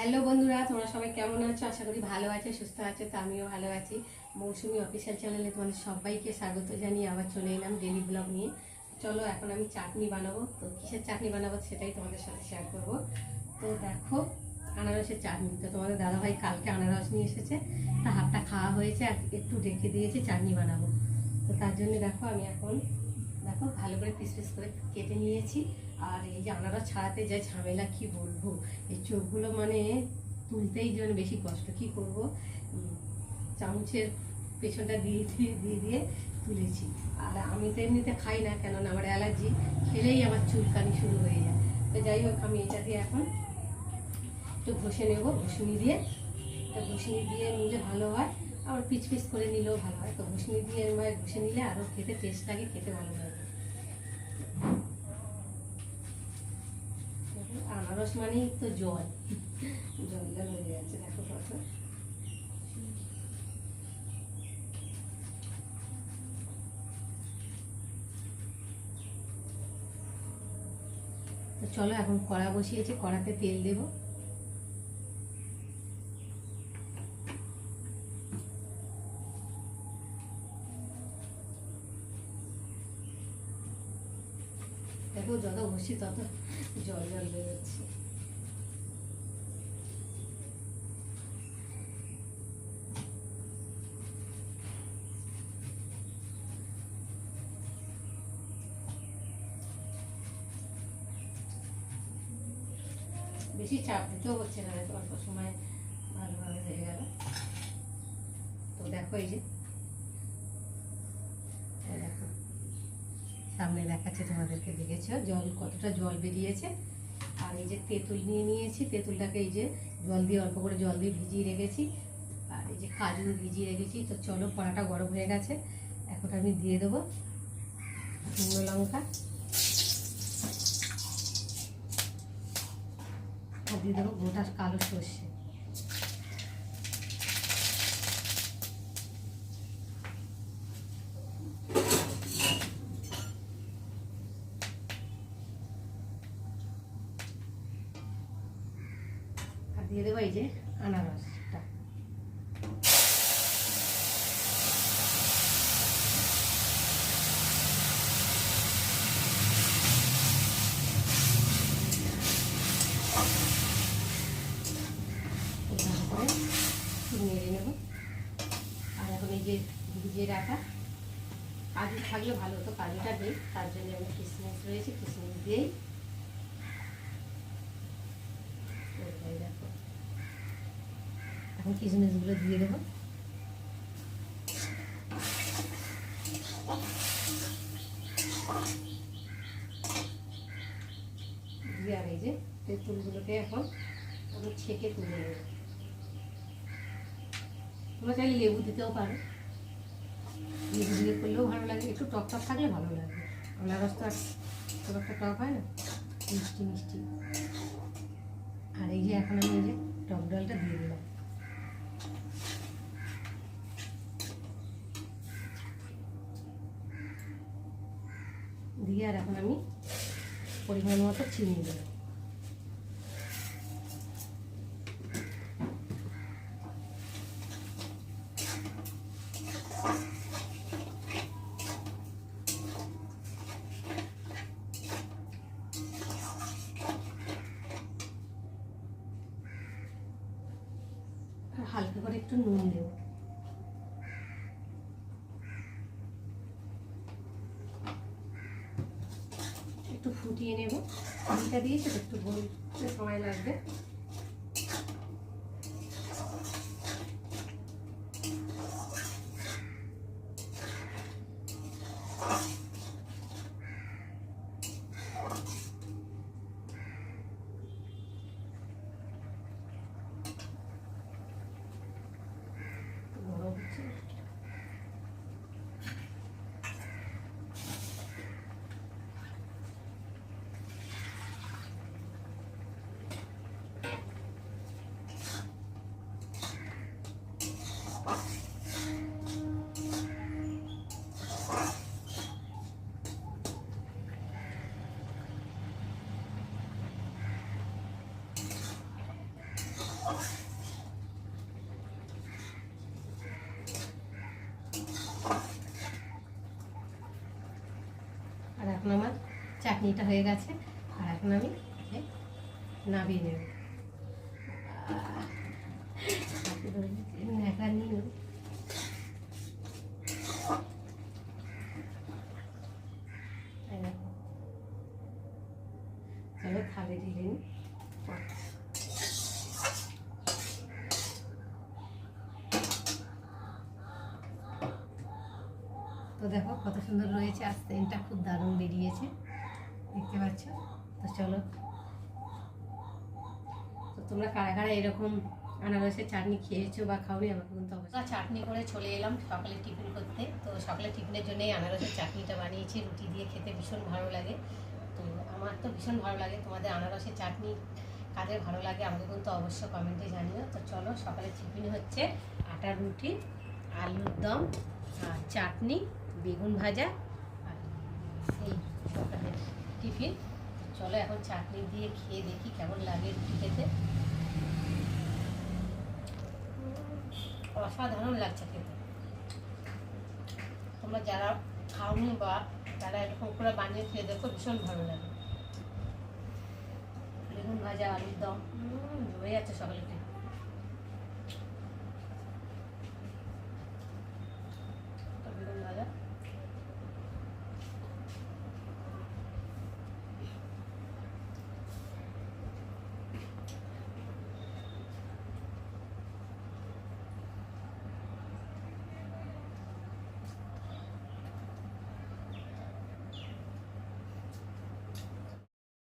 Hello বন্ধুরা, তোমরা সবাই কেমন আছো? আশা করি ভালো আছে, সুস্থ আছে। তো আমিও ভালো আছি। মৌসুমি অফিসিয়াল চ্যানেলে তোমাদের সবাইকে স্বাগত জানিয়ে আবার চলে এলাম ডেলি ব্লগ নিয়ে। চলো এখন আমি চাটনি বানাবো। তো কিসের চাটনি বানাবো সেটাই তোমাদের সাথে শেয়ার করব। তো দেখো, আনারসের চাটনি। তো তোমাদের দাদাভাই কালকে আনারস নিয়ে এসেছে, তা হাফটা খাওয়া হয়েছে আর একটু রেখে দিয়েছে, চাটনি বানাবো। তো তার জন্য দেখো আমি এখন ভালো করে পিস পিস করে কেটে নিয়েছি। আর এই যে আনারস ছাড়াতে যা ঝামেলা, কি বলবো, এই চোখগুলো মানে তুলতেই যেন বেশি কষ্ট। কি করব, চামচের পেছনটা দিয়ে দিয়ে দিয়ে দিয়ে তুলেছি। আর আমি তো এমনিতে খাই না, কেননা আমার অ্যালার্জি, খেলেই আমার চুলকানি শুরু হয়ে যায়। তো যাই হোক, আমি এটা দিয়ে এখন একটু ঘষে নেবো, ঘষুনি দিয়ে। তো ঘষুনি দিয়ে নিলে ভালো হয়, আবার পিচ পিচ করে নিলেও ভালো হয়। তো ঘষুনি দিয়ে ঘষে নিলে আরও খেতে টেস্ট লাগে, খেতে ভালো লাগে। আনারস মানেই তো জল, জল জল হয়ে যাচ্ছে। দেখো কত তো চলো এখন কড়া বসিয়েছি, কড়াতে তেল দেব। দেখো যত ঘষি তত জল জল হয়ে যাচ্ছে। বেশি চাপ দিতেও হচ্ছে না, অল্প সময় ভালোভাবে হয়ে গেল। তো দেখো এই যে দেখো সামনে দেখাচ্ছে তোমাদেরকে, দেখেছো জল কতটা জল বেরিয়েছে। আর এই যে তেঁতুল নিয়ে নিয়েছি, তেঁতুলটাকে এই যে জল দিয়ে অল্প করে জল দিয়ে ভিজিয়ে রেখেছি। আর এই যে কাজু ভিজিয়ে রেখেছি। তো চলো, কড়াটা গরম হয়ে গেছে, এখন আমি দিয়ে দেবো শুকনো লঙ্কা আর দিয়ে দেবো গোটা কালো সর্ষে। আর দিয়ে দেবো এই যে আনারসটা। নেড়ে নেব। আর এখন এই যে ভিজিয়ে রাখা কাজু থাকলে ভালো হতো, কাজুটা দিই, তার জন্য আমি কিশমিশ রয়েছে, কিশমিশ দিয়েই দেখো এখন কিশমিশগুলো দিয়ে দেবো। দিয়ে আর এই যে তেঁতুলগুলোকে এখন আমি ছেঁকে তুলে নেব। তোমরা চাইলে লেবু দিতেও পারো, লেবু দিয়ে করলেও ভালো লাগে, একটু টক টক থাকলে ভালো লাগে। আনারস তো আর খুব একটা টক হয় না, মিষ্টি মিষ্টি। আর এই যে এখন আমি এই যে টক ডালটা দিয়ে দিলাম। দিয়ে আর এখন আমি পরিমাণ মতো চিনি দেবো। আর হালকা করে একটু নুন দেবো। একটু ফুটিয়ে নেব, চিনিটা দিয়েছে তো একটু গলতে সময় লাগবে। গরম হচ্ছে। আর এখন আমার চাটনিটা হয়ে গেছে, আর এখন আমি নামিয়ে নেব। চলো খাবে ঢেলে নি। তো দেখো কত সুন্দর রয়েছে, আর সেন্টটা খুব দারুণ বেরিয়েছে, দেখতে পাচ্ছ। তো চলো, তো তোমরা কারা কারা এরকম আনারসের চাটনি খেয়েছো বা খাওনি আমাকে কিন্তু অবশ্যই। চাটনি করে চলে এলাম সকালে টিফিন করতে। তো সকালে টিফিনের জন্যই আনারসের চাটনিটা বানিয়েছি, রুটি দিয়ে খেতে ভীষণ ভালো লাগে। তো আমার তো ভীষণ ভালো লাগে, তোমাদের আনারসের চাটনি কাদের ভালো লাগে আমাকে কিন্তু অবশ্যই কমেন্টে জানিও। তো চলো, সকালে টিফিন হচ্ছে আটার রুটি, আলুর দম, আর চাটনি, বেগুন ভাজা, আর এই সকালের টিফিন। চলো এখন চাটনি দিয়ে খেয়ে দেখি কেমন লাগে রুটি খেতে। অসাধারণ লাগছে খেতে। তোমরা যারা খাওনি বা যারা এরকম করে বানিয়ে খেয়ে দেখো, ভীষণ ভালো লাগে। বেগুন ভাজা, আলুর দম জমে যাচ্ছে সকালে।